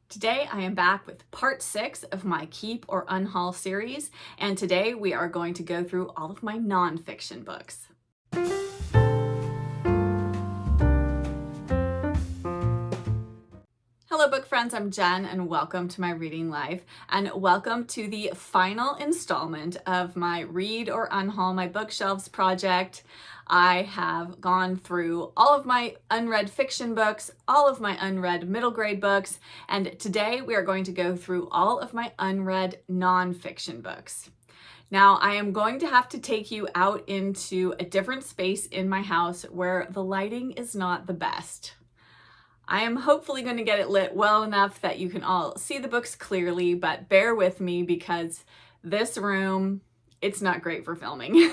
Today I am back with part 6 of my Keep or Unhaul series, and today we are going to go through all of my nonfiction books. Hello book friends, I'm Jen and welcome to my reading life, and welcome to the final installment of my Read or Unhaul My Bookshelves project. I have gone through all of my unread fiction books, all of my unread middle grade books, and today we are going to go through all of my unread nonfiction books. Now, I am going to have to take you out into a different space in my house where the lighting is not the best. I am hopefully going to get it lit well enough that you can all see the books clearly, but bear with me because this room, it's not great for filming,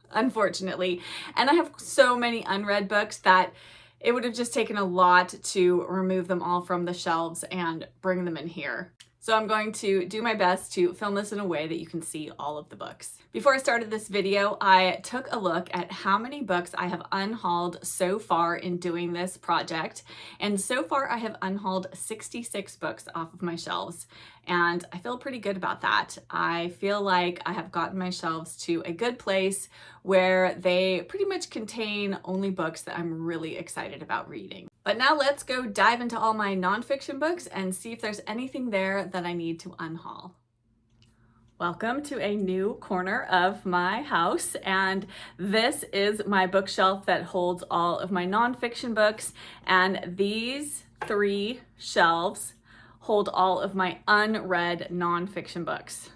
unfortunately. And I have so many unread books that it would have just taken a lot to remove them all from the shelves and bring them in here. So I'm going to do my best to film this in a way that you can see all of the books. Before I started this video, I took a look at how many books I have unhauled so far in doing this project. And so far I have unhauled 66 books off of my shelves. And I feel pretty good about that. I feel like I have gotten my shelves to a good place where they pretty much contain only books that I'm really excited about reading. But now let's go dive into all my nonfiction books and see if there's anything there that I need to unhaul. Welcome to a new corner of my house, and this is my bookshelf that holds all of my nonfiction books, and these 3 shelves hold all of my unread nonfiction books.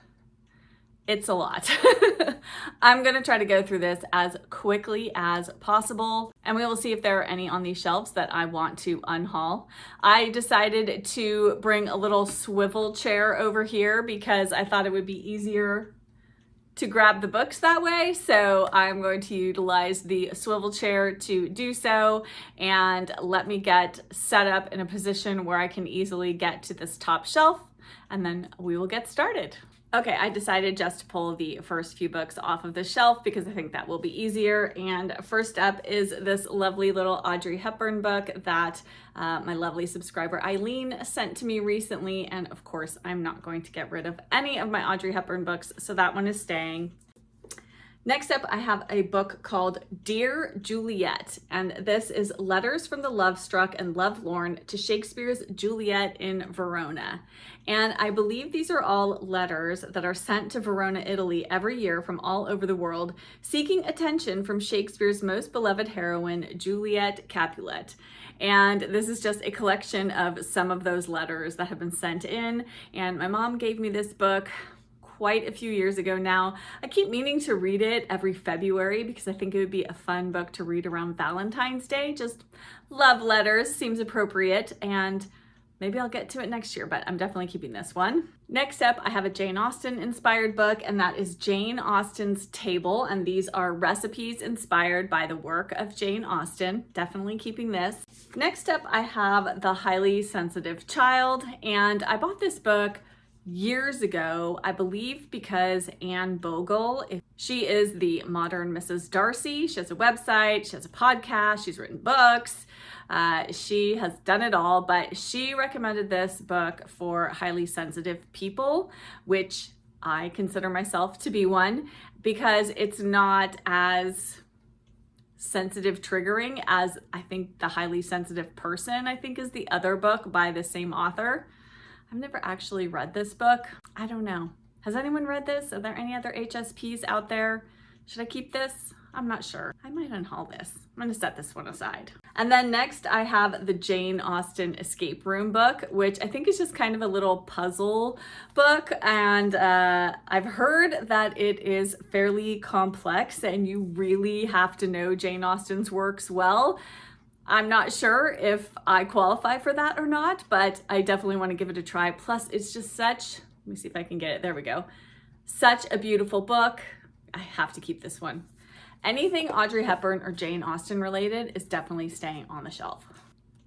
It's a lot. I'm gonna try to go through this as quickly as possible, and we will see if there are any on these shelves that I want to unhaul. I decided to bring a little swivel chair over here because I thought it would be easier to grab the books that way. So I'm going to utilize the swivel chair to do so, and let me get set up in a position where I can easily get to this top shelf, and then we will get started. Okay, I decided just to pull the first few books off of the shelf because I think that will be easier. And first up is this lovely little Audrey Hepburn book that my lovely subscriber Eileen sent to me recently. And of course, I'm not going to get rid of any of my Audrey Hepburn books, so that one is staying. Next up, I have a book called Dear Juliet, and this is letters from the love-struck and love-lorn to Shakespeare's Juliet in Verona. And I believe these are all letters that are sent to Verona, Italy every year from all over the world, seeking attention from Shakespeare's most beloved heroine, Juliet Capulet. And this is just a collection of some of those letters that have been sent in, and my mom gave me this book quite a few years ago now. I keep meaning to read it every February because I think it would be a fun book to read around Valentine's Day. Just love letters seems appropriate, and maybe I'll get to it next year, but I'm definitely keeping this one. Next up, I have a Jane Austen inspired book, and that is Jane Austen's Table, and these are recipes inspired by the work of Jane Austen. Definitely keeping this. Next up, I have The Highly Sensitive Child, and I bought this book years ago, I believe because Anne Bogle, she is the modern Mrs. Darcy. She has a website, she has a podcast, she's written books, she has done it all, but she recommended this book for highly sensitive people, which I consider myself to be one, because it's not as sensitive triggering as I think The Highly Sensitive Person, I think, is the other book by the same author. I've never actually read this book. I don't know. Has anyone read this? Are there any other HSPs out there? Should I keep this? I'm not sure. I might unhaul this. I'm gonna set this one aside. And then next I have the Jane Austen Escape Room book, which I think is just kind of a little puzzle book. And I've heard that it is fairly complex and you really have to know Jane Austen's works well. I'm not sure if I qualify for that or not, but I definitely want to give it a try. Plus, it's just such, let me see if I can get it. There we go. Such a beautiful book. I have to keep this one. Anything Audrey Hepburn or Jane Austen related is definitely staying on the shelf.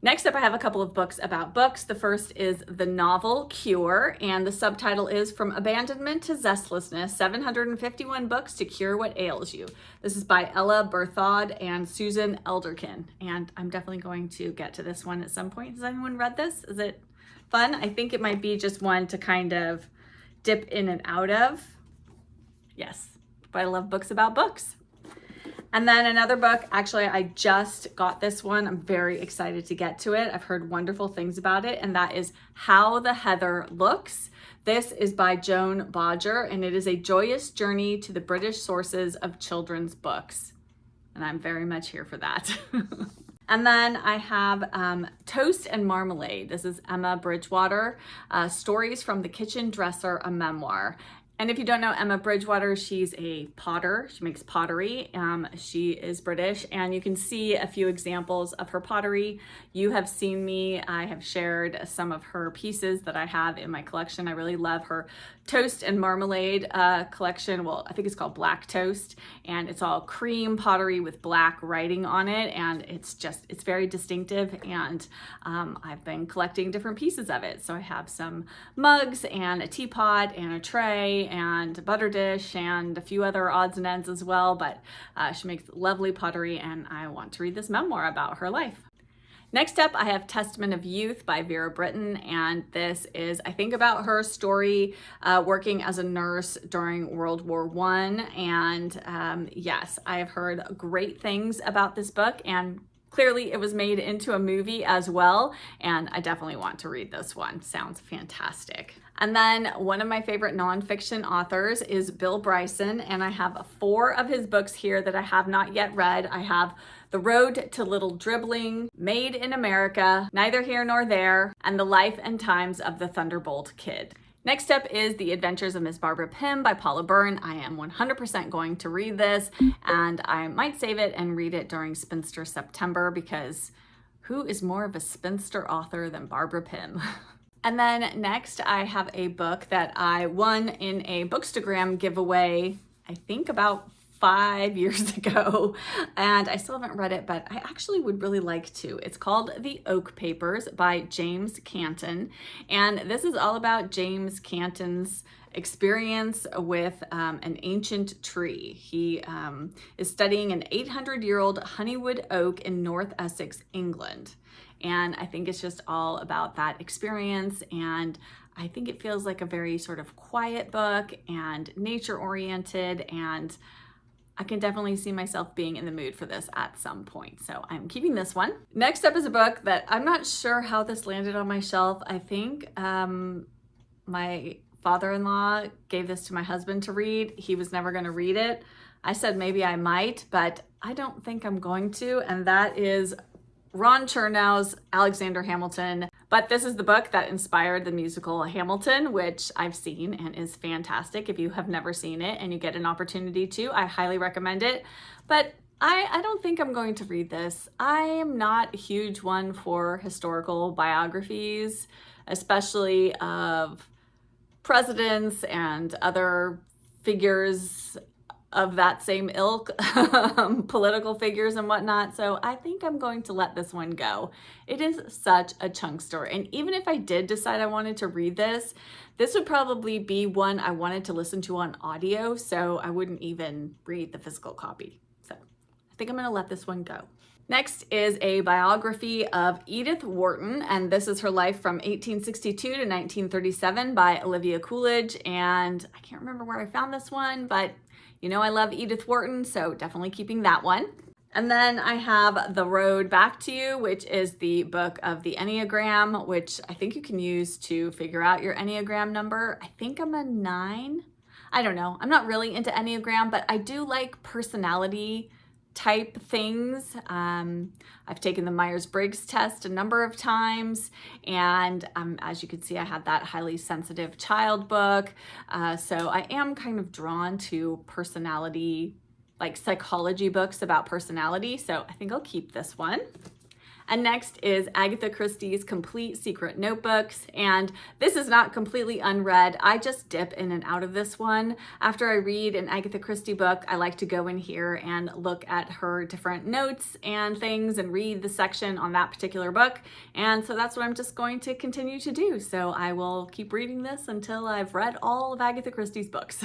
Next up, I have a couple of books about books. The first is the novel Cure, and the subtitle is From Abandonment to Zestlessness, 751 Books to Cure What Ails You. This is by Ella Berthaud and Susan Elderkin, and I'm definitely going to get to this one at some point. Has anyone read this? Is it fun. I think it might be just one to kind of dip in and out of. Yes, but I love books about books. And then another book, actually, I just got this one. I'm very excited to get to it. I've heard wonderful things about it, and that is How the Heather Looks. This is by Joan Bodger, and it is a joyous journey to the British sources of children's books. And I'm very much here for that. And then I have Toast and Marmalade. This is Emma Bridgewater, Stories from the Kitchen Dresser, a memoir. And if you don't know Emma Bridgewater, she's a potter. She makes pottery. She is British, and you can see a few examples of her pottery. You have seen me. I have shared some of her pieces that I have in my collection. I really love her Toast and Marmalade collection. Well, I think it's called Black Toast, and it's all cream pottery with black writing on it, and it's very distinctive, and I've been collecting different pieces of it. So I have some mugs and a teapot and a tray and a butter dish and a few other odds and ends as well, but she makes lovely pottery, and I want to read this memoir about her life. Next up, I have Testament of Youth by Vera Brittain, and this is, I think, about her story working as a nurse during World War I. And yes, I have heard great things about this book, and clearly it was made into a movie as well, and I definitely want to read this one. Sounds fantastic. And then one of my favorite nonfiction authors is Bill Bryson, and I have 4 of his books here that I have not yet read. I have The Road to Little Dribbling, Made in America, Neither Here Nor There, and The Life and Times of the Thunderbolt Kid. Next up is The Adventures of Miss Barbara Pym by Paula Byrne. I am 100% going to read this, and I might save it and read it during Spinster September, because who is more of a spinster author than Barbara Pym? And then next, I have a book that I won in a Bookstagram giveaway, I think about 5 years ago, and I still haven't read it, but I actually would really like to. It's called The Oak Papers by James Canton, and this is all about James Canton's experience with an ancient tree. He is studying an 800-year-old honeywood oak in North Essex, England. And I think it's just all about that experience, and I think it feels like a very sort of quiet book and nature-oriented, and I can definitely see myself being in the mood for this at some point. So I'm keeping this one. Next up is a book that I'm not sure how this landed on my shelf. I think my father-in-law gave this to my husband to read. He was never going to read it. I said maybe I might, but I don't think I'm going to, and that is Ron Chernow's Alexander Hamilton. But this is the book that inspired the musical Hamilton, which I've seen and is fantastic. If you have never seen it and you get an opportunity to, I highly recommend it. But I don't think I'm going to read this. I am not a huge one for historical biographies, especially of presidents and other figures of that same ilk, political figures and whatnot. So I think I'm going to let this one go. It is such a chunkster. And even if I did decide I wanted to read this, this would probably be one I wanted to listen to on audio, so I wouldn't even read the physical copy. So I think I'm gonna let this one go. Next is a biography of Edith Wharton, and this is her life from 1862 to 1937 by Olivia Coolidge. And I can't remember where I found this one, but you know I love Edith Wharton, so definitely keeping that one. And then I have The Road Back to You, which is the book of the Enneagram, which I think you can use to figure out your Enneagram number. I think I'm a 9. I don't know. I'm not really into Enneagram, but I do like personality type things. I've taken the Myers-Briggs test a number of times, and as you can see, I had that highly sensitive child book. So I am kind of drawn to personality, like psychology books about personality. So I think I'll keep this one. And next is Agatha Christie's Complete Secret Notebooks. And this is not completely unread. I just dip in and out of this one. After I read an Agatha Christie book, I like to go in here and look at her different notes and things and read the section on that particular book. And so that's what I'm just going to continue to do. So I will keep reading this until I've read all of Agatha Christie's books.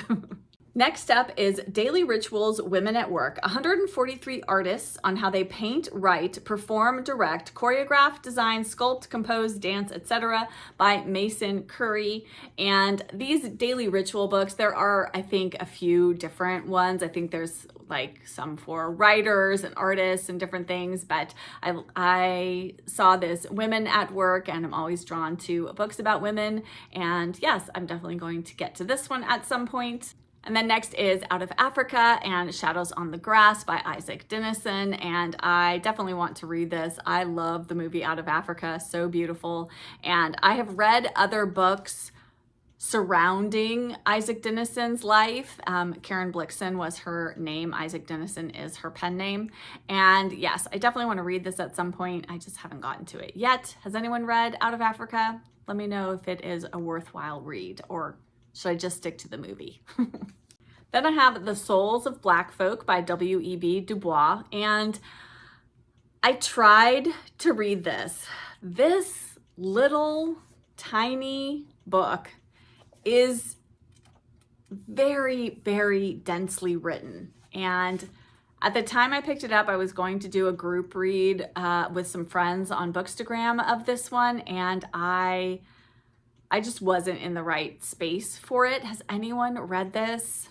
Next up is Daily Rituals Women at Work, 143 artists on how they paint, write, perform, direct, choreograph, design, sculpt, compose, dance, etc. by Mason Curry. And these daily ritual books, there are, I think, a few different ones. I think there's like some for writers and artists and different things, but I saw this Women at Work, and I'm always drawn to books about women. And yes, I'm definitely going to get to this one at some point. And then next is Out of Africa and Shadows on the Grass by Isaac Dinesen. And I definitely want to read this. I love the movie Out of Africa, so beautiful. And I have read other books surrounding Isaac Dinesen's life. Karen Blixen was her name. Isaac Dinesen is her pen name. And yes, I definitely want to read this at some point. I just haven't gotten to it yet. Has anyone read Out of Africa? Let me know if it is a worthwhile read, or should I just stick to the movie? Then I have The Souls of Black Folk by W.E.B. Du Bois, and I tried to read this. This little tiny book is very, very densely written. And at the time I picked it up, I was going to do a group read with some friends on Bookstagram of this one, and I just wasn't in the right space for it. Has anyone read this?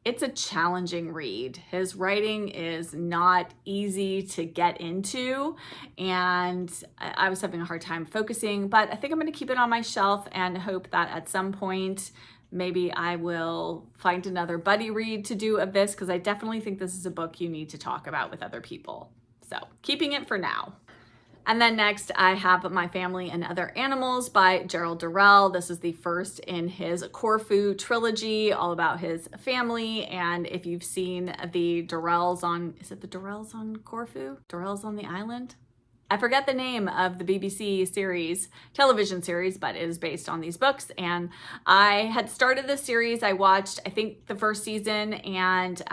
It's a challenging read. His writing is not easy to get into, and I was having a hard time focusing, but I think I'm going to keep it on my shelf and hope that at some point maybe I will find another buddy read to do of this, because I definitely think this is a book you need to talk about with other people. So keeping it for now. And then next I have My Family and Other Animals by Gerald Durrell. This is the first in his Corfu trilogy, all about his family. And if you've seen the Durrells on, is it the Durrells on Corfu? Durrells on the island? I forget the name of the BBC series, television series, but it is based on these books. And I had started this series. I watched, I think, the first season, and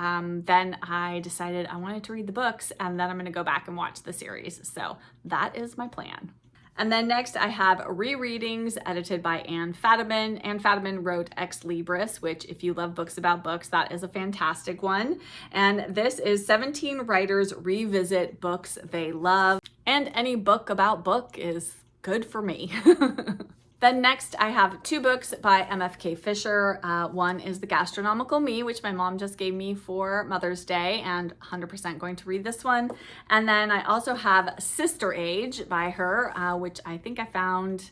then I decided I wanted to read the books, and then I'm going to go back and watch the series. So that is my plan. And then next I have Rereadings, edited by Anne Fadiman. Anne Fadiman wrote Ex Libris, which, if you love books about books, that is a fantastic one. And this is 17 writers revisit books they love. And any book about book is good for me. Then next I have two books by MFK Fisher. One is The Gastronomical Me, which my mom just gave me for Mother's Day, and 100% going to read this one. And then I also have Sister Age by her, which I think I found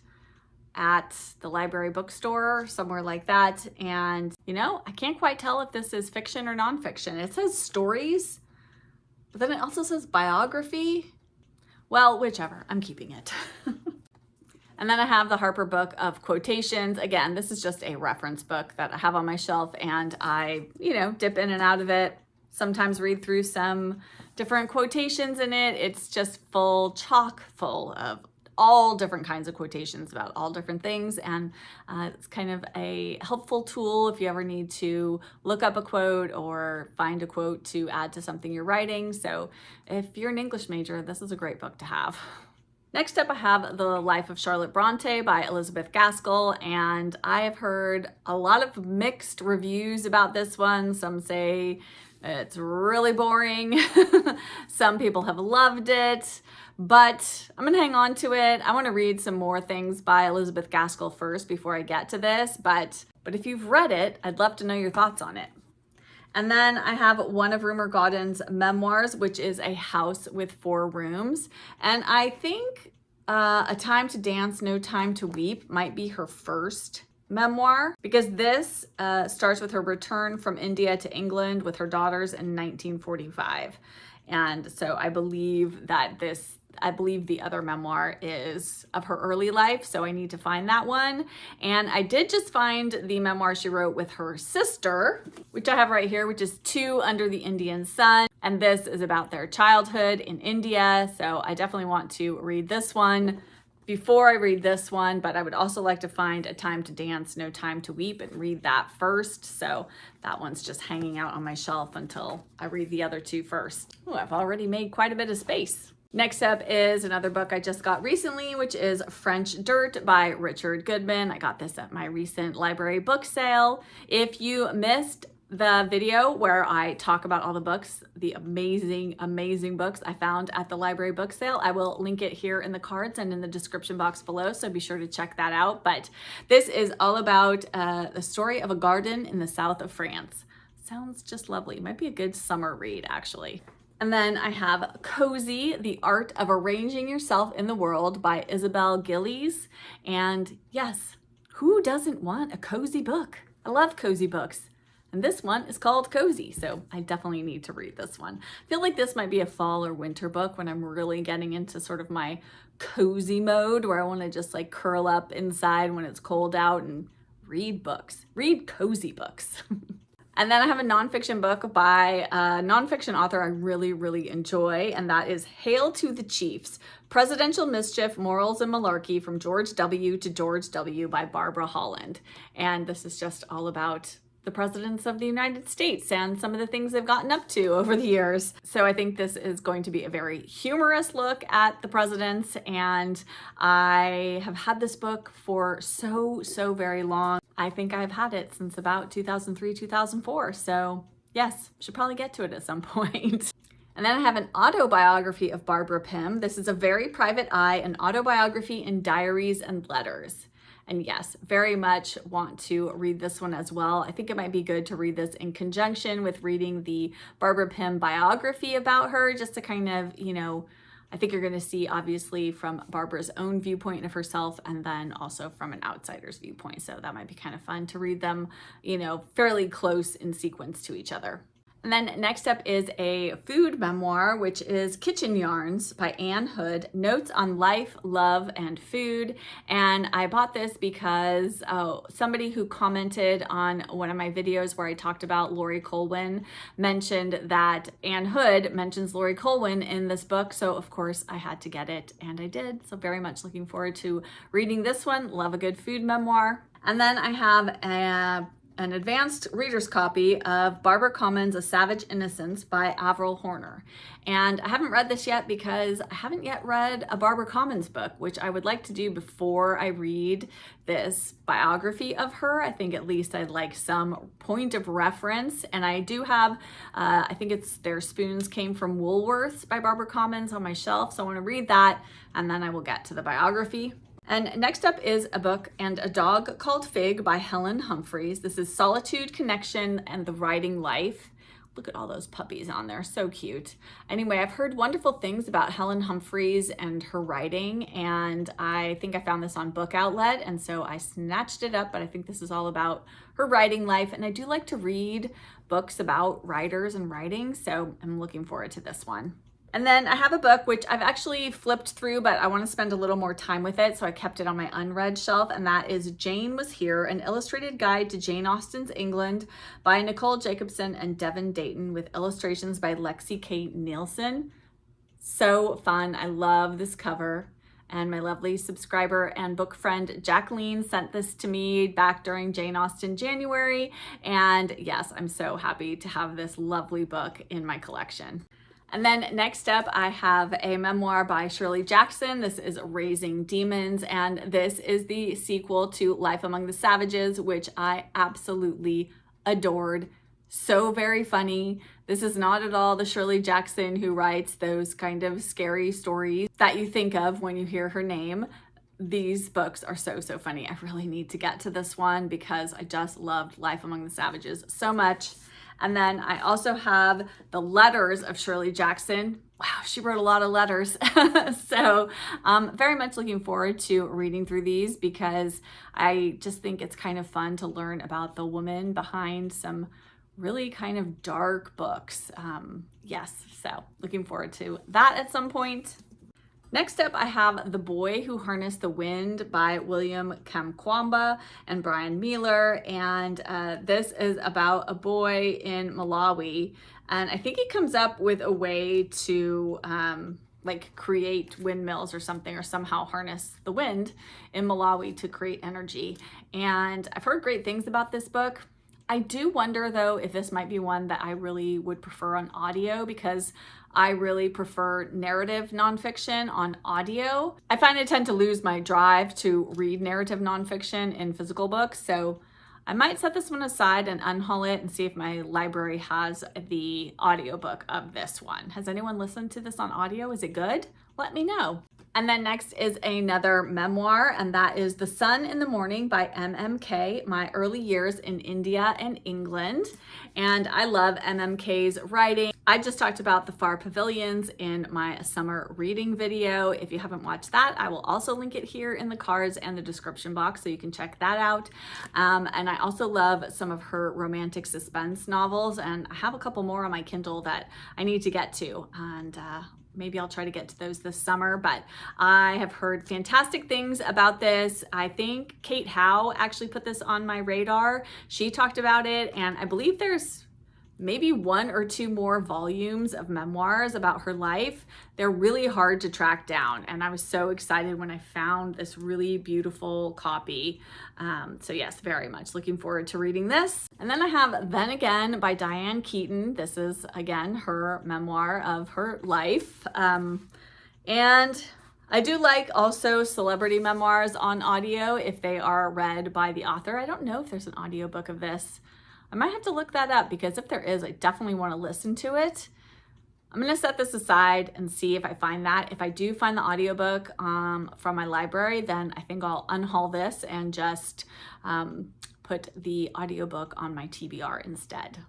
at the library bookstore, somewhere like that. And you know, I can't quite tell if this is fiction or nonfiction. It says stories, but then it also says biography. Well, whichever, I'm keeping it. And then I have the Harper Book of Quotations. Again, this is just a reference book that I have on my shelf, and I, dip in and out of it. Sometimes read through some different quotations in it. It's just chock full of all different kinds of quotations about all different things. And it's kind of a helpful tool if you ever need to look up a quote or find a quote to add to something you're writing. So if you're an English major, this is a great book to have. Next up, I have The Life of Charlotte Bronte by Elizabeth Gaskell, and I have heard a lot of mixed reviews about this one. Some say it's really boring. Some people have loved it, but I'm gonna hang on to it. I want to read some more things by Elizabeth Gaskell first before I get to this, but if you've read it, I'd love to know your thoughts on it. And then I have one of Rumer Godden's memoirs, which is A House with Four Rooms. And I think A Time to Dance, No Time to Weep might be her first memoir, because this starts with her return from India to England with her daughters in 1945. And so I believe the other memoir is of her early life, so I need to find that one. And I did just find the memoir she wrote with her sister, which I have right here, which is Two Under the Indian Sun. And this is about their childhood in India, so I definitely want to read this one before I read this one, but I would also like to find A Time to Dance, No Time to Weep and read that first. So that one's just hanging out on my shelf until I read the other two first. Oh, I've already made quite a bit of space. Next up is another book I just got recently, which is French Dirt by Richard Goodman. I got this at my recent library book sale. If you missed the video where I talk about all the books, the amazing, amazing books I found at the library book sale. I will link it here in the cards and in the description box below, so be sure to check that out. But this is all about the story of a garden in the south of France. Sounds just lovely. Might be a good summer read, actually. And then I have Cozy, The Art of Arranging Yourself in the World by Isabel Gillies. And yes, who doesn't want a cozy book? I love cozy books. And this one is called Cozy, so I definitely need to read this one. I feel like this might be a fall or winter book when I'm really getting into sort of my cozy mode where I want to just like curl up inside when it's cold out and read books, read cozy books. And then I have a nonfiction book by a nonfiction author I really, really enjoy, and that is Hail to the Chiefs, Presidential Mischief, Morals and Malarkey from George W. to George W. by Barbara Holland. And this is just all about the presidents of the United States and some of the things they've gotten up to over the years. So I think this is going to be a very humorous look at the presidents, and I have had this book for so very long. I think I've had it since about 2003, 2004. So yes, should probably get to it at some point. And then I have an autobiography of Barbara Pym. This is A Very Private Eye, an autobiography in diaries and letters. And yes, very much want to read this one as well. I think it might be good to read this in conjunction with reading the Barbara Pym biography about her, just to kind of, I think you're going to see obviously from Barbara's own viewpoint of herself and then also from an outsider's viewpoint. So that might be kind of fun to read them, fairly close in sequence to each other. And then next up is a food memoir, which is Kitchen Yarns by Anne Hood, Notes on Life, Love, and Food. And I bought this because somebody who commented on one of my videos where I talked about Laurie Colwin mentioned that Anne Hood mentions Laurie Colwin in this book. So of course I had to get it, and I did. So very much looking forward to reading this one. Love a good food memoir. And then I have an advanced reader's copy of Barbara Common's A Savage Innocence by Avril Horner. And I haven't read this yet because I haven't yet read a Barbara Common's book, which I would like to do before I read this biography of her. I think at least I'd like some point of reference. And I do have, I think it's Their Spoons Came from Woolworths by Barbara Common's on my shelf. So I want to read that, and then I will get to the biography. And next up is A Book and a Dog Called Fig by Helen Humphreys. This is Solitude, Connection, and the Writing Life. Look at all those puppies on there, so cute. Anyway, I've heard wonderful things about Helen Humphreys and her writing, and I think I found this on Book Outlet, and so I snatched it up, but I think this is all about her writing life, and I do like to read books about writers and writing, so I'm looking forward to this one. And then I have a book which I've actually flipped through, but I want to spend a little more time with it, so I kept it on my unread shelf, and that is Jane Was Here, An Illustrated Guide to Jane Austen's England by Nicole Jacobson and Devin Dayton, with illustrations by Lexi K. Nielsen. So fun. I love this cover. And my lovely subscriber and book friend Jacqueline sent this to me back during Jane Austen January. And yes, I'm so happy to have this lovely book in my collection. And then next up, I have a memoir by Shirley Jackson. This is Raising Demons, and this is the sequel to Life Among the Savages, which I absolutely adored. So very funny. This is not at all the Shirley Jackson who writes those kind of scary stories that you think of when you hear her name. These books are so funny. I really need to get to this one because I just loved Life Among the Savages so much. And then I also have the letters of Shirley Jackson. Wow, she wrote a lot of letters. So very much looking forward to reading through these because I just think it's kind of fun to learn about the woman behind some really kind of dark books. Yes, so looking forward to that at some point. Next up, I have The Boy Who Harnessed the Wind by William Kamkwamba and Brian Mealer. And this is about a boy in Malawi. And I think he comes up with a way to create windmills or something, or somehow harness the wind in Malawi to create energy. And I've heard great things about this book. I do wonder though if this might be one that I really would prefer on audio, because I really prefer narrative nonfiction on audio. I find I tend to lose my drive to read narrative nonfiction in physical books, so I might set this one aside and unhaul it and see if my library has the audiobook of this one. Has anyone listened to this on audio? Is it good? Let me know. And then next is another memoir, and that is The Sun in the Morning by MMK, My Early Years in India and England. And I love MMK's writing. I just talked about The Far Pavilions in my summer reading video. If you haven't watched that, I will also link it here in the cards and the description box so you can check that out. And I also love some of her romantic suspense novels, and I have a couple more on my Kindle that I need to get to. And maybe I'll try to get to those this summer, but I have heard fantastic things about this. I think Kate Howe actually put this on my radar. She talked about it, and I believe there's maybe 1 or 2 more volumes of memoirs about her life. They're really hard to track down, and I was so excited when I found this really beautiful copy. So yes, very much looking forward to reading this. And then I have Then Again by Diane Keaton. This is, again, her memoir of her life. And I do like also celebrity memoirs on audio if they are read by the author. I don't know if there's an audiobook of this. I might have to look that up, because if there is, I definitely want to listen to it. I'm going to set this aside and see if I find that. If I do find the audiobook from my library, then I think I'll unhaul this and just put the audiobook on my TBR instead.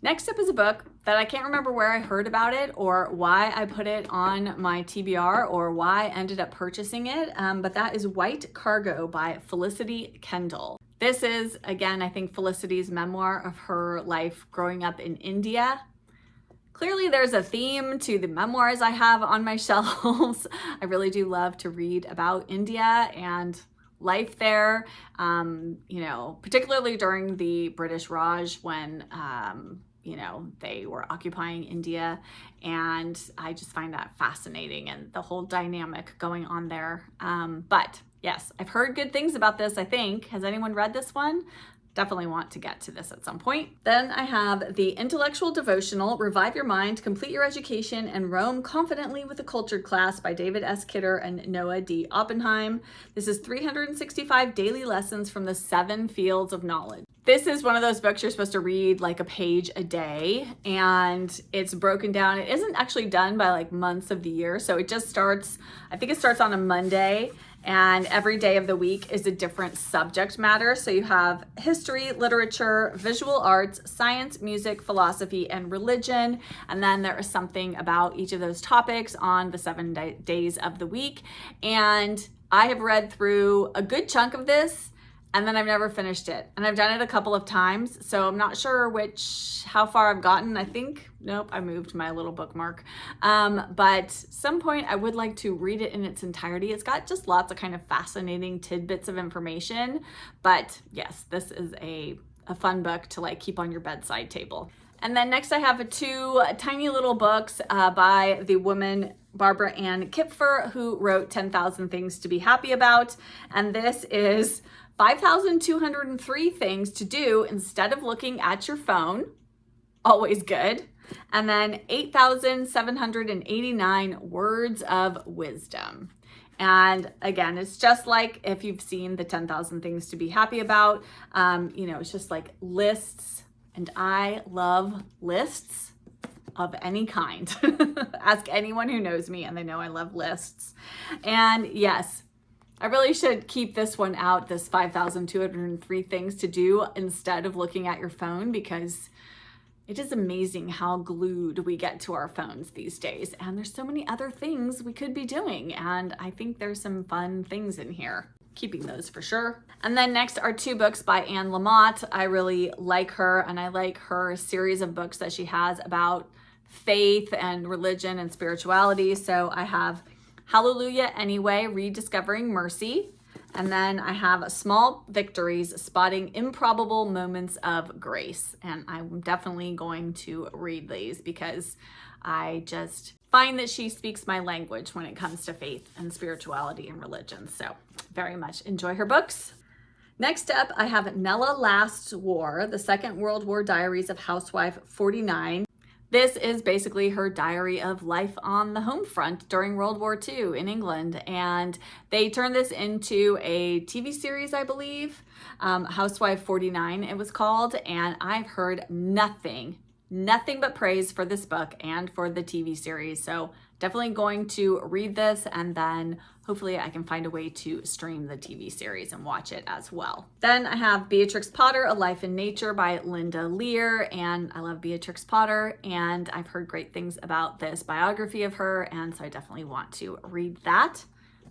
Next up is a book that I can't remember where I heard about it or why I put it on my TBR or why I ended up purchasing it, but that is White Cargo by Felicity Kendall. This is, again, I think Felicity's memoir of her life growing up in India. Clearly there's a theme to the memoirs I have on my shelves. I really do love to read about India and life there, particularly during the British Raj when, they were occupying India. And I just find that fascinating and the whole dynamic going on there. But yes, I've heard good things about this, I think. Has anyone read this one? Definitely want to get to this at some point. Then I have the intellectual devotional, Revive Your Mind, Complete Your Education, and Roam Confidently with a Cultured Class by David S. Kidder and Noah D. Oppenheim. This is 365 daily lessons from the 7 fields of knowledge. This is one of those books you're supposed to read like a page a day, and it's broken down. It isn't actually done by like months of the year. So it just starts, I think it starts on a Monday, and every day of the week is a different subject matter. So you have history, literature, visual arts, science, music, philosophy, and religion. And then there is something about each of those topics on the 7 days of the week. And I have read through a good chunk of this, and then I've never finished it. And I've done it a couple of times, so I'm not sure how far I've gotten. I think, nope, I moved my little bookmark. But some point I would like to read it in its entirety. It's got just lots of kind of fascinating tidbits of information. But yes, this is a fun book to like keep on your bedside table. And then next I have 2 tiny little books by the woman Barbara Ann Kipfer, who wrote 10,000 Things to Be Happy About. And this is 5,203 things to do instead of looking at your phone. Always good. And then 8,789 words of wisdom. And again, it's just like if you've seen the 10,000 Things to Be Happy About, it's just like lists. And I love lists of any kind. Ask anyone who knows me and they know I love lists. And yes, I really should keep this one out, this 5,203 things to do instead of looking at your phone, because it is amazing how glued we get to our phones these days. And there's so many other things we could be doing. And I think there's some fun things in here. Keeping those for sure. And then next are 2 books by Anne Lamott. I really like her, and I like her series of books that she has about faith and religion and spirituality. So I have Hallelujah Anyway, Rediscovering Mercy. And then I have Small Victories, Spotting Improbable Moments of Grace. And I'm definitely going to read these because I just find that she speaks my language when it comes to faith and spirituality and religion. So very much enjoy her books. Next up, I have Nella Last's War, The Second World War Diaries of Housewife 49. This is basically her diary of life on the home front during World War II in England. And they turned this into a TV series, I believe. Housewife 49 it was called. And I've heard nothing but praise for this book and for the TV series. So definitely going to read this, and then hopefully I can find a way to stream the TV series and watch it as well. Then I have Beatrix Potter, A Life in Nature by Linda Lear, and I love Beatrix Potter, and I've heard great things about this biography of her, and so I definitely want to read that,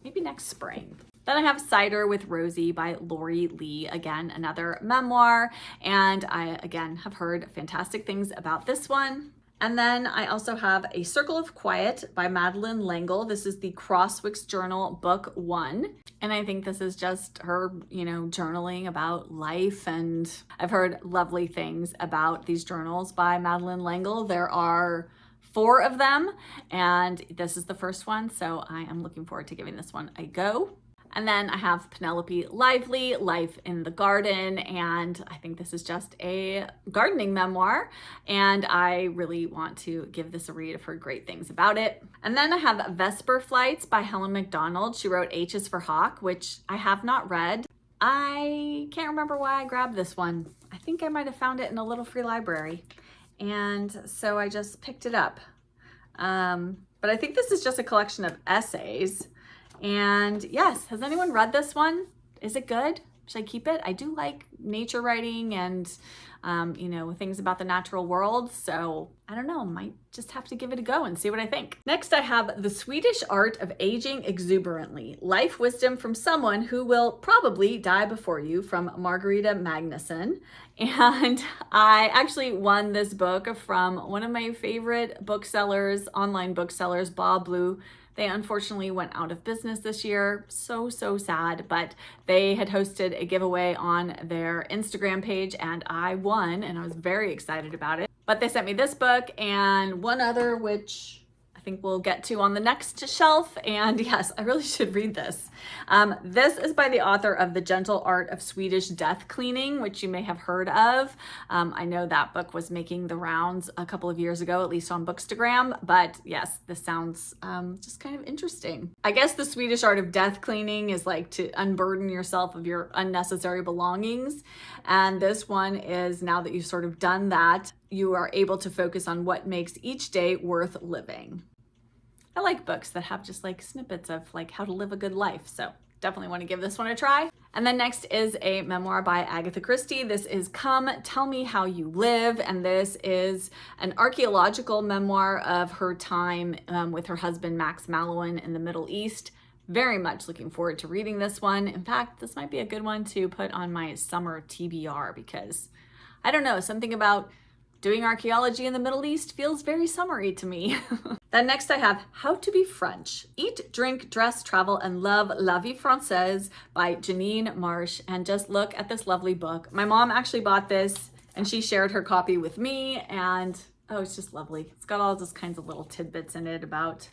maybe next spring. Then I have Cider with Rosie by Lori Lee, again, another memoir, and I, again, have heard fantastic things about this one. And then I also have A Circle of Quiet by Madeline L'Engle. This is the Crosswicks Journal Book 1. And I think this is just her, journaling about life. And I've heard lovely things about these journals by Madeline L'Engle. There are 4 of them, and this is the first one. So I am looking forward to giving this one a go. And then I have Penelope Lively, Life in the Garden, and I think this is just a gardening memoir, and I really want to give this a read. I've heard great things about it. And then I have Vesper Flights by Helen MacDonald. She wrote H is for Hawk, which I have not read. I can't remember why I grabbed this one. I think I might have found it in a little free library, and so I just picked it up. But I think this is just a collection of essays. And yes, has anyone read this one? Is it good? Should I keep it? I do like nature writing and, things about the natural world. So I don't know, might just have to give it a go and see what I think. Next, I have The Swedish Art of Aging Exuberantly, Life Wisdom from Someone Who Will Probably Die Before You from Margareta Magnusson. And I actually won this book from one of my favorite booksellers, online booksellers, Bob Blue. They unfortunately went out of business this year. So sad, but they had hosted a giveaway on their Instagram page and I won, and I was very excited about it. But they sent me this book and one other, which I think we'll get to on the next shelf. And yes, I really should read this. This is by the author of The Gentle Art of Swedish Death Cleaning, which you may have heard of. I know that book was making the rounds a couple of years ago, at least on Bookstagram. But yes, this sounds just kind of interesting. I guess the Swedish art of death cleaning is like to unburden yourself of your unnecessary belongings. And this one is, now that you've sort of done that, you are able to focus on what makes each day worth living. I like books that have just like snippets of like how to live a good life. So definitely want to give this one a try. And then next is a memoir by Agatha Christie. This is Come, Tell Me How You Live. And this is an archaeological memoir of her time with her husband, Max Mallowan, in the Middle East. Very much looking forward to reading this one. In fact, this might be a good one to put on my summer TBR because I don't know, something about doing archaeology in the Middle East feels very summery to me. Then next I have How to Be French, Eat, Drink, Dress, Travel, and Love La Vie Française by Janine Marsh. And just look at this lovely book. My mom actually bought this and she shared her copy with me, and oh, it's just lovely. It's got all those kinds of little tidbits in it about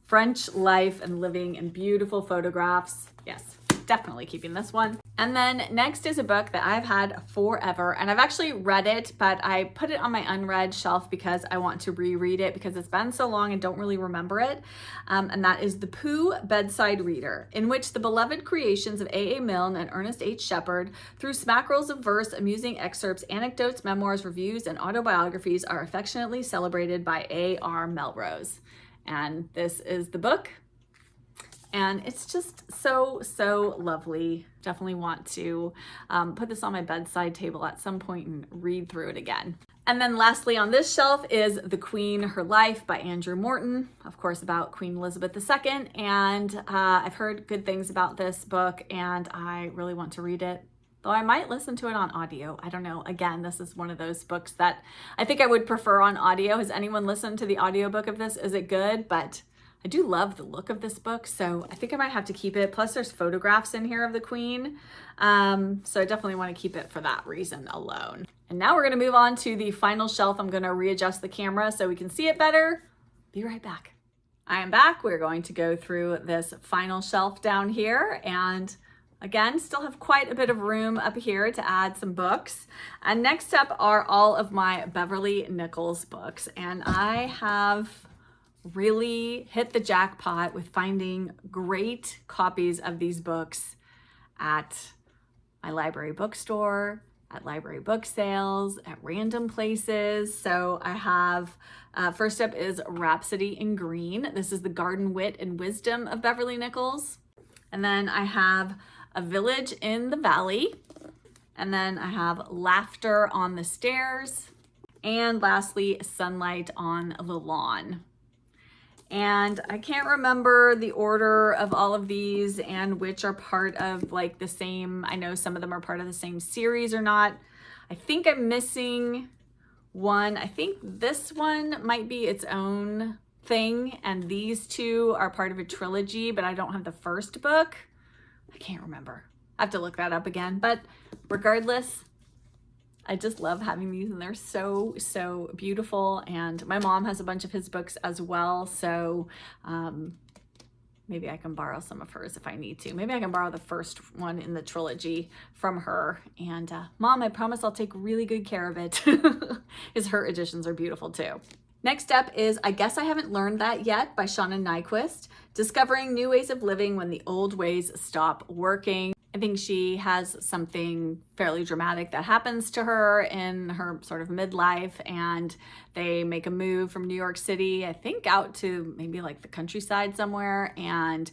French life and living and beautiful photographs. Yes, definitely keeping this one. And then next is a book that I've had forever, and I've actually read it, but I put it on my unread shelf because I want to reread it because it's been so long and don't really remember it. And that is The Pooh Bedside Reader, in which the beloved creations of A.A. Milne and Ernest H. Shepard, through smackrels of verse, amusing excerpts, anecdotes, memoirs, reviews, and autobiographies, are affectionately celebrated by A.R. Melrose. And this is the book. And it's just so lovely. Definitely want to put this on my bedside table at some point and read through it again. And then lastly on this shelf is The Queen, Her Life by Andrew Morton, of course about Queen Elizabeth II. And I've heard good things about this book and I really want to read it. Though I might listen to it on audio. I don't know. Again, this is one of those books that I think I would prefer on audio. Has anyone listened to the audiobook of this? Is it good? But I do love the look of this book, so I think I might have to keep it. Plus there's photographs in here of the Queen. So I definitely want to keep it for that reason alone. And now we're going to move on to the final shelf. I'm going to readjust the camera so we can see it better. Be right back. I am back. We're going to go through this final shelf down here, and again, still have quite a bit of room up here to add some books. And next up are all of my Beverly Nichols books. And I have really hit the jackpot with finding great copies of these books at my library bookstore, at library book sales, at random places. So I have, first up is Rhapsody in Green. This is the Garden Wit and Wisdom of Beverly Nichols. And then I have A Village in the Valley. And then I have Laughter on the Stairs. And lastly, Sunlight on the Lawn. And I can't remember the order of all of these and which are part of like the same, I know some of them are part of the same series or not. I think I'm missing one. I think this one might be its own thing, and these two are part of a trilogy, but I don't have the first book. I can't remember. I have to look that up again, but regardless, I just love having these, and they're so, so beautiful. And my mom has a bunch of his books as well, so maybe I can borrow some of hers if I need to. Maybe I can borrow the first one in the trilogy from her. And Mom, I promise I'll take really good care of it, because her editions are beautiful too. Next up is I Guess I Haven't Learned That Yet by Shauna Nyquist, Discovering New Ways of Living When the Old Ways Stop Working. I think she has something fairly dramatic that happens to her in her sort of midlife, and they make a move from New York City, I think out to maybe like the countryside somewhere, and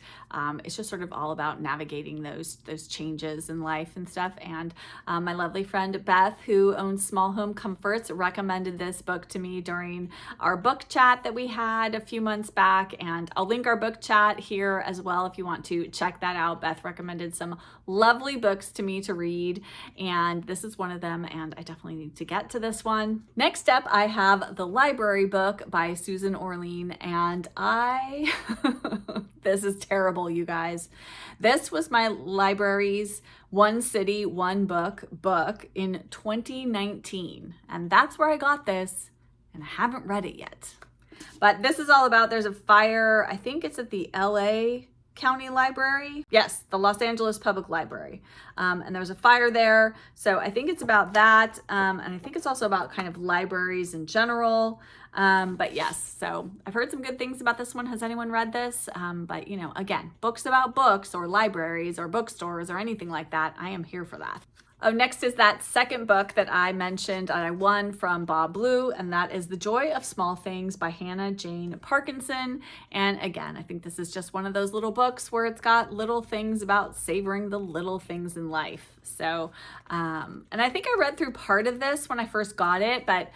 it's just sort of all about navigating those changes in life and stuff. And my lovely friend Beth, who owns Small Home Comforts, recommended this book to me during our book chat that we had a few months back, and I'll link our book chat here as well if you want to check that out. Beth recommended some lovely books to me to read, and this is one of them, and I definitely need to get to this one. Next up, I have The Library Book by Susan Orlean, and this is terrible, you guys. This was my library's One City, One Book in 2019, and that's where I got this, and I haven't read it yet. But this is all about, there's a fire, I think it's at the LA County Library. Yes, the Los Angeles Public Library. And there's a fire there. So I think it's about that. And I think it's also about kind of libraries in general. But yes, so I've heard some good things about this one. Has anyone read this? But you know, again, books about books or libraries or bookstores or anything like that, I am here for that. Oh, next is that second book that I mentioned I won from Bob Blue, and that is The Joy of Small Things by Hannah Jane Parkinson. And again, I think this is just one of those little books where it's got little things about savoring the little things in life. So, and I think I read through part of this when I first got it, but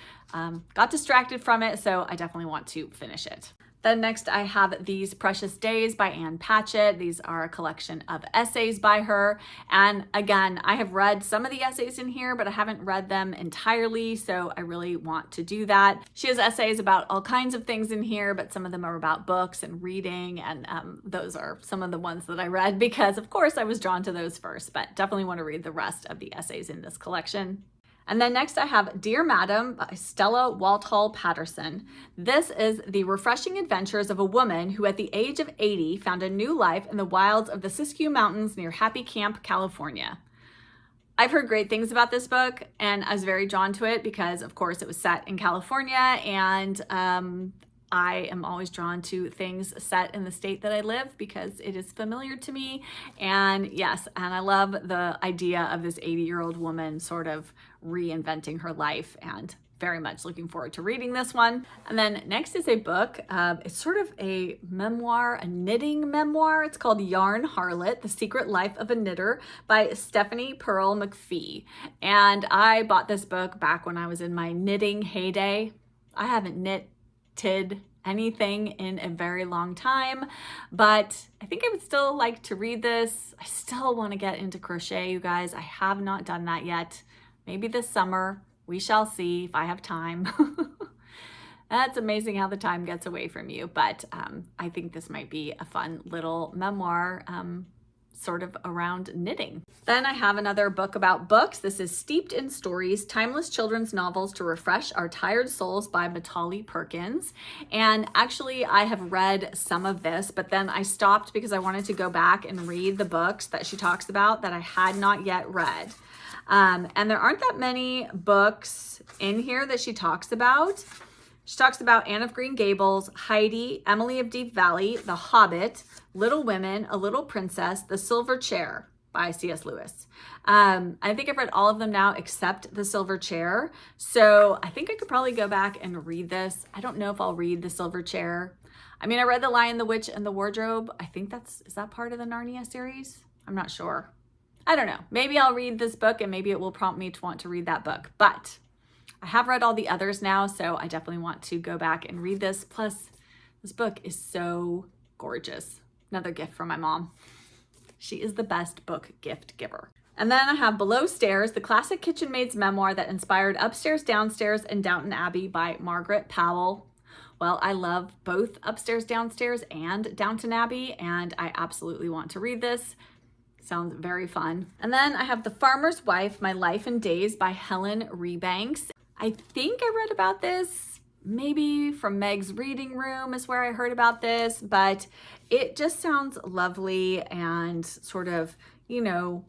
got distracted from it, so I definitely want to finish it. Then next I have These Precious Days by Ann Patchett. These are a collection of essays by her. And again, I have read some of the essays in here, but I haven't read them entirely, so I really want to do that. She has essays about all kinds of things in here, but some of them are about books and reading, and those are some of the ones that I read because, of course, I was drawn to those first, but definitely want to read the rest of the essays in this collection. And then next I have Dear Madam by Stella Walthall Patterson. This is the refreshing adventures of a woman who at the age of 80 found a new life in the wilds of the Siskiyou Mountains near Happy Camp, California. I've heard great things about this book, and I was very drawn to it because, of course, it was set in California, and I am always drawn to things set in the state that I live because it is familiar to me. And yes, and I love the idea of this 80-year-old woman sort of reinventing her life, and very much looking forward to reading this one. And then next is a book. It's sort of a memoir, a knitting memoir. It's called Yarn Harlot, The Secret Life of a Knitter by Stephanie Pearl McPhee. And I bought this book back when I was in my knitting heyday. I haven't knitted anything in a very long time, but I think I would still like to read this. I still want to get into crochet, you guys. I have not done that yet. Maybe this summer. We shall see if I have time. That's amazing how the time gets away from you, but I think this might be a fun little memoir sort of around knitting. Then I have another book about books. This is Steeped in Stories, Timeless Children's Novels to Refresh Our Tired Souls by Matali Perkins. And actually I have read some of this, but then I stopped because I wanted to go back and read the books that she talks about that I had not yet read. And there aren't that many books in here that she talks about. She talks about Anne of Green Gables, Heidi, Emily of Deep Valley, The Hobbit, Little Women, A Little Princess, The Silver Chair by C.S. Lewis. I think I've read all of them now except The Silver Chair. So I think I could probably go back and read this. I don't know if I'll read The Silver Chair. I mean, I read The Lion, the Witch, and the Wardrobe. I think is that part of the Narnia series? I'm not sure. I don't know. Maybe I'll read this book and maybe it will prompt me to want to read that book. But I have read all the others now, so I definitely want to go back and read this. Plus, this book is so gorgeous. Another gift from my mom. She is the best book gift giver. And then I have Below Stairs, the classic kitchen maid's memoir that inspired Upstairs, Downstairs, and Downton Abbey by Margaret Powell. Well, I love both Upstairs, Downstairs, and Downton Abbey, and I absolutely want to read this. Sounds very fun. And then I have The Farmer's Wife, My Life and Days by Helen Rebanks. I think I read about this, maybe from Meg's Reading Room is where I heard about this, but it just sounds lovely and sort of, you know,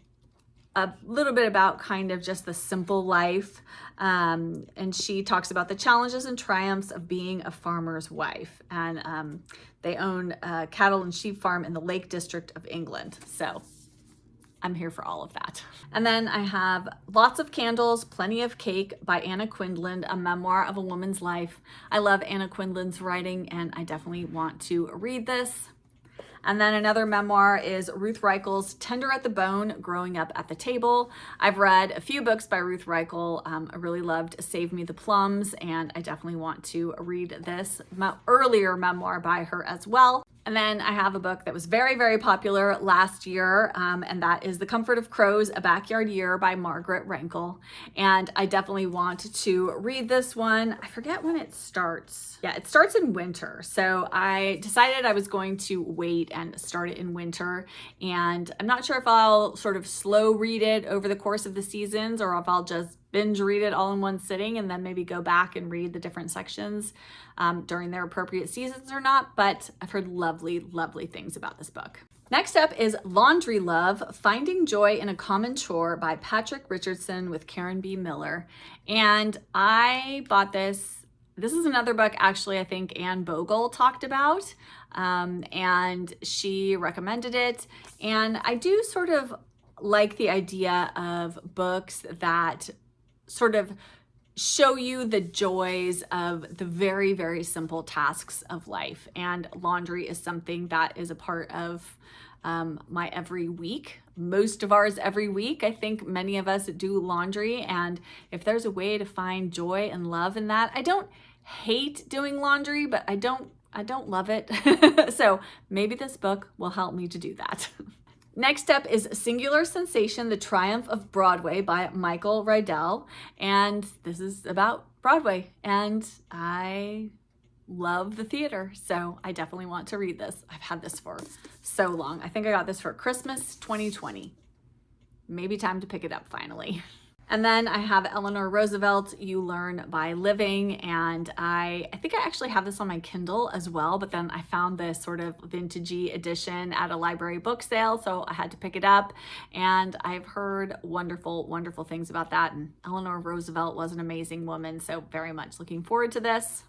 a little bit about kind of just the simple life. And she talks about the challenges and triumphs of being a farmer's wife. And they own a cattle and sheep farm in the Lake District of England. So I'm here for all of that. And then I have Lots of Candles, Plenty of Cake by Anna Quindlen, a memoir of a woman's life. I love Anna Quindlen's writing and I definitely want to read this. And then another memoir is Ruth Reichel's Tender at the Bone, Growing Up at the Table. I've read a few books by Ruth Reichel. I really loved Save Me the Plums, and I definitely want to read this earlier memoir by her as well. And then I have a book that was very, very popular last year, and that is The Comfort of Crows, A Backyard Year by Margaret Rankel. And I definitely want to read this one. I forget when it starts. Yeah, it starts in winter. So I decided I was going to wait and start it in winter. And I'm not sure if I'll sort of slow read it over the course of the seasons or if I'll just binge read it all in one sitting and then maybe go back and read the different sections during their appropriate seasons or not. But I've heard lovely, lovely things about this book. Next up is Laundry Love, Finding Joy in a Common Chore by Patrick Richardson with Karen B. Miller. And I bought this. This is another book actually I think Anne Bogle talked about, and she recommended it. And I do sort of like the idea of books that sort of show you the joys of the very, very simple tasks of life. And laundry is something that is a part of my every week. Most of ours every week. I think many of us do laundry. And if there's a way to find joy and love in that, I don't hate doing laundry, but I don't love it. So maybe this book will help me to do that. Next up is Singular Sensation, The Triumph of Broadway by Michael Rydell. And this is about Broadway. And I love the theater, so I definitely want to read this. I've had this for so long. I think I got this for Christmas 2020. Maybe time to pick it up finally. And then I have Eleanor Roosevelt, You Learn by Living, and I think I actually have this on my Kindle as well, but then I found this sort of vintagey edition at a library book sale, so I had to pick it up, and I've heard wonderful, wonderful things about that, and Eleanor Roosevelt was an amazing woman, so very much looking forward to this.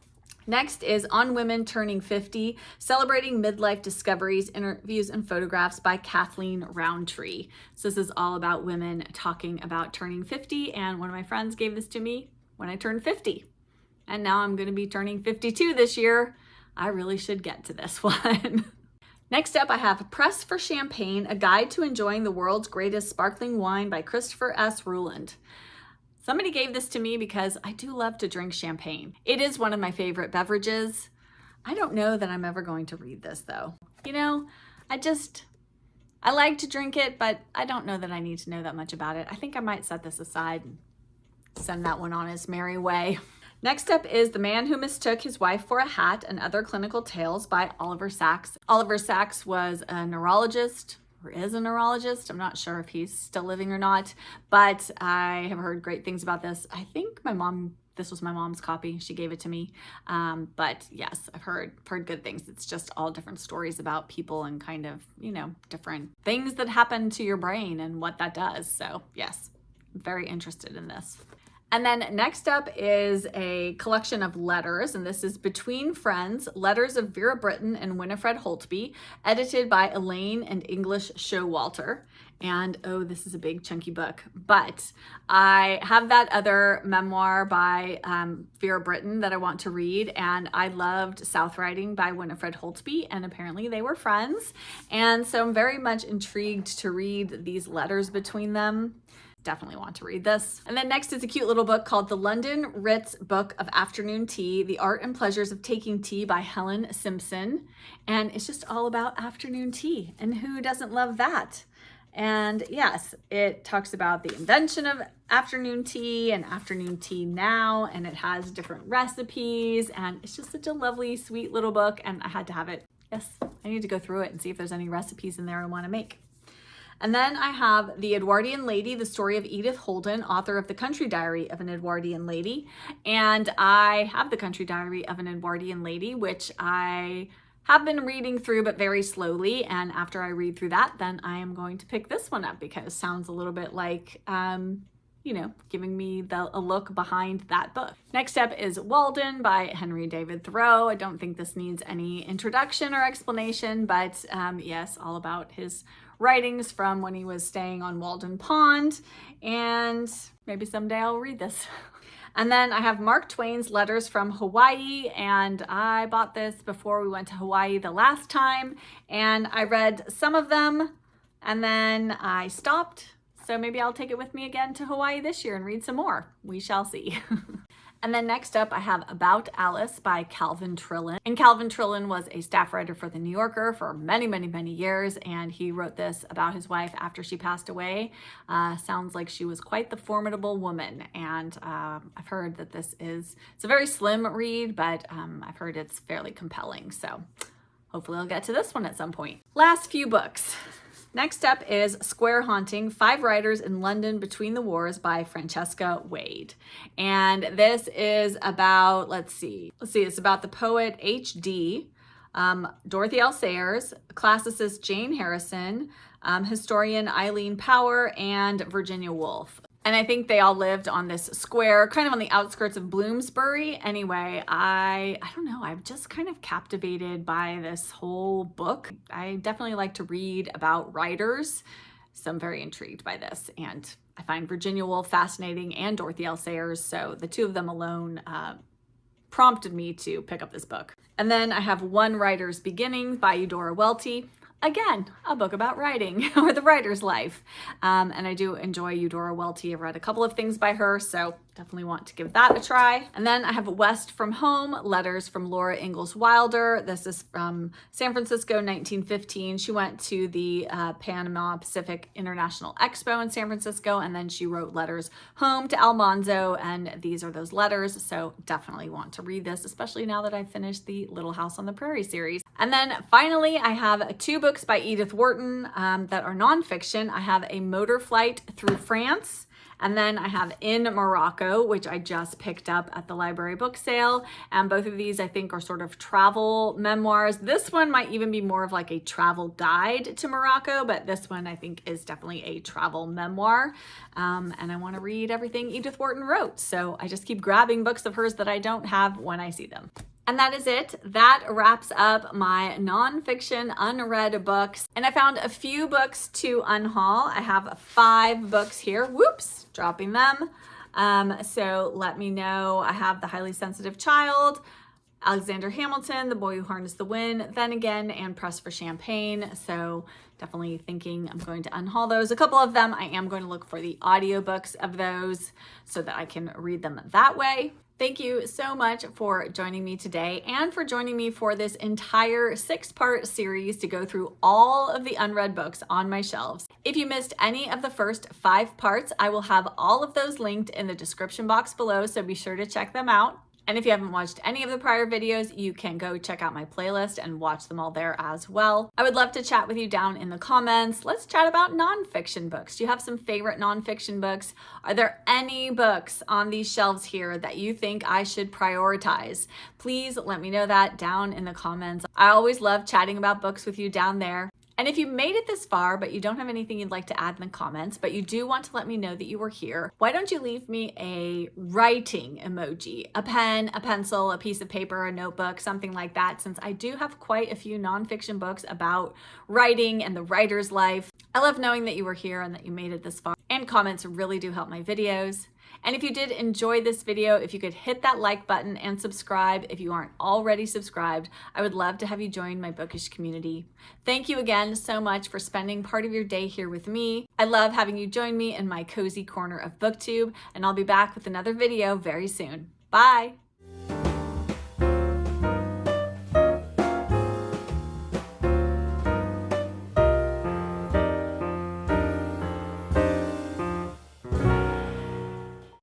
Next is On Women Turning 50, Celebrating Midlife Discoveries, Interviews and Photographs by Kathleen Roundtree. So this is all about women talking about turning 50, and one of my friends gave this to me when I turned 50. And now I'm going to be turning 52 this year. I really should get to this one. Next up, I have Press for Champagne, A Guide to Enjoying the World's Greatest Sparkling Wine by Christopher S. Ruland. Somebody gave this to me because I do love to drink champagne. It is one of my favorite beverages. I don't know that I'm ever going to read this though. You know, I like to drink it, but I don't know that I need to know that much about it. I think I might set this aside and send that one on its merry way. Next up is The Man Who Mistook His Wife for a Hat and Other Clinical Tales by Oliver Sacks. Oliver Sacks was a neurologist, or is a neurologist. I'm not sure if he's still living or not, but I have heard great things about this. I think this was my mom's copy. She gave it to me. But yes, I've heard good things. It's just all different stories about people and kind of, different things that happen to your brain and what that does. So yes, I'm very interested in this. And then next up is a collection of letters, and this is Between Friends, Letters of Vera Brittain and Winifred Holtby, edited by Elaine and English Showalter. And oh, this is a big chunky book, but I have that other memoir by Vera Brittain that I want to read, and I loved South Riding by Winifred Holtby, and apparently they were friends. And so I'm very much intrigued to read these letters between them. Definitely want to read this. And then next is a cute little book called The London Ritz Book of Afternoon Tea, The Art and Pleasures of Taking Tea by Helen Simpson. And it's just all about afternoon tea, and who doesn't love that? And yes, it talks about the invention of afternoon tea and afternoon tea now, and it has different recipes, and it's just such a lovely, sweet little book, and I had to have it. Yes, I need to go through it and see if there's any recipes in there I want to make. And then I have The Edwardian Lady, the story of Edith Holden, author of The Country Diary of an Edwardian Lady. And I have The Country Diary of an Edwardian Lady, which I have been reading through, but very slowly. And after I read through that, then I am going to pick this one up because it sounds a little bit like, giving me a look behind that book. Next up is Walden by Henry David Thoreau. I don't think this needs any introduction or explanation, but yes, all about his writings from when he was staying on Walden Pond, and maybe someday I'll read this. And then I have Mark Twain's Letters from Hawaii, and I bought this before we went to Hawaii the last time, and I read some of them, and then I stopped. So maybe I'll take it with me again to Hawaii this year and read some more. We shall see. And then next up, I have About Alice by Calvin Trillin. And Calvin Trillin was a staff writer for The New Yorker for many, many, many years. And he wrote this about his wife after she passed away. Sounds like she was quite the formidable woman. And I've heard that it's a very slim read, but I've heard it's fairly compelling. So hopefully I'll get to this one at some point. Last few books. Next up is Square Haunting, 5 Writers in London Between the Wars by Francesca Wade. And this is about, it's about the poet H.D., Dorothy L. Sayers, classicist Jane Harrison, historian Eileen Power, and Virginia Woolf. And I think they all lived on this square, kind of on the outskirts of Bloomsbury. Anyway, I don't know, I'm just kind of captivated by this whole book. I definitely like to read about writers, so I'm very intrigued by this. And I find Virginia Woolf fascinating and Dorothy L. Sayers, so the two of them alone prompted me to pick up this book. And then I have One Writer's Beginning by Eudora Welty. Again, a book about writing or the writer's life. And I do enjoy Eudora Welty. I've read a couple of things by her, so definitely want to give that a try. And then I have West from Home, Letters from Laura Ingalls Wilder. This is from San Francisco, 1915. She went to the Panama Pacific International Expo in San Francisco, and then she wrote letters home to Almanzo, and these are those letters. So definitely want to read this, especially now that I've finished the Little House on the Prairie series. And then finally, I have 2 books by Edith Wharton that are nonfiction. I have A Motor Flight Through France, and then I have In Morocco, which I just picked up at the library book sale. And both of these I think are sort of travel memoirs. This one might even be more of like a travel guide to Morocco, but this one I think is definitely a travel memoir. And I want to read everything Edith Wharton wrote. So I just keep grabbing books of hers that I don't have when I see them. And that is it. That wraps up my nonfiction unread books. And I found a few books to unhaul. I have 5 books here. Whoops, dropping them. So let me know. I have The Highly Sensitive Child, Alexander Hamilton, The Boy Who Harnessed the Wind, Then Again, and Press for Champagne. So definitely thinking I'm going to unhaul those. A couple of them, I am going to look for the audiobooks of those so that I can read them that way. Thank you so much for joining me today and for joining me for this entire 6-part series to go through all of the unread books on my shelves. If you missed any of the first 5 parts, I will have all of those linked in the description box below, so be sure to check them out. And if you haven't watched any of the prior videos, you can go check out my playlist and watch them all there as well. I would love to chat with you down in the comments. Let's chat about nonfiction books. Do you have some favorite nonfiction books? Are there any books on these shelves here that you think I should prioritize? Please let me know that down in the comments. I always love chatting about books with you down there. And if you made it this far, but you don't have anything you'd like to add in the comments, but you do want to let me know that you were here, why don't you leave me a writing emoji, a pen, a pencil, a piece of paper, a notebook, something like that, since I do have quite a few nonfiction books about writing and the writer's life. I love knowing that you were here and that you made it this far, and comments really do help my videos. And if you did enjoy this video, if you could hit that like button and subscribe if you aren't already subscribed, I would love to have you join my bookish community. Thank you again so much for spending part of your day here with me. I love having you join me in my cozy corner of BookTube, and I'll be back with another video very soon. Bye!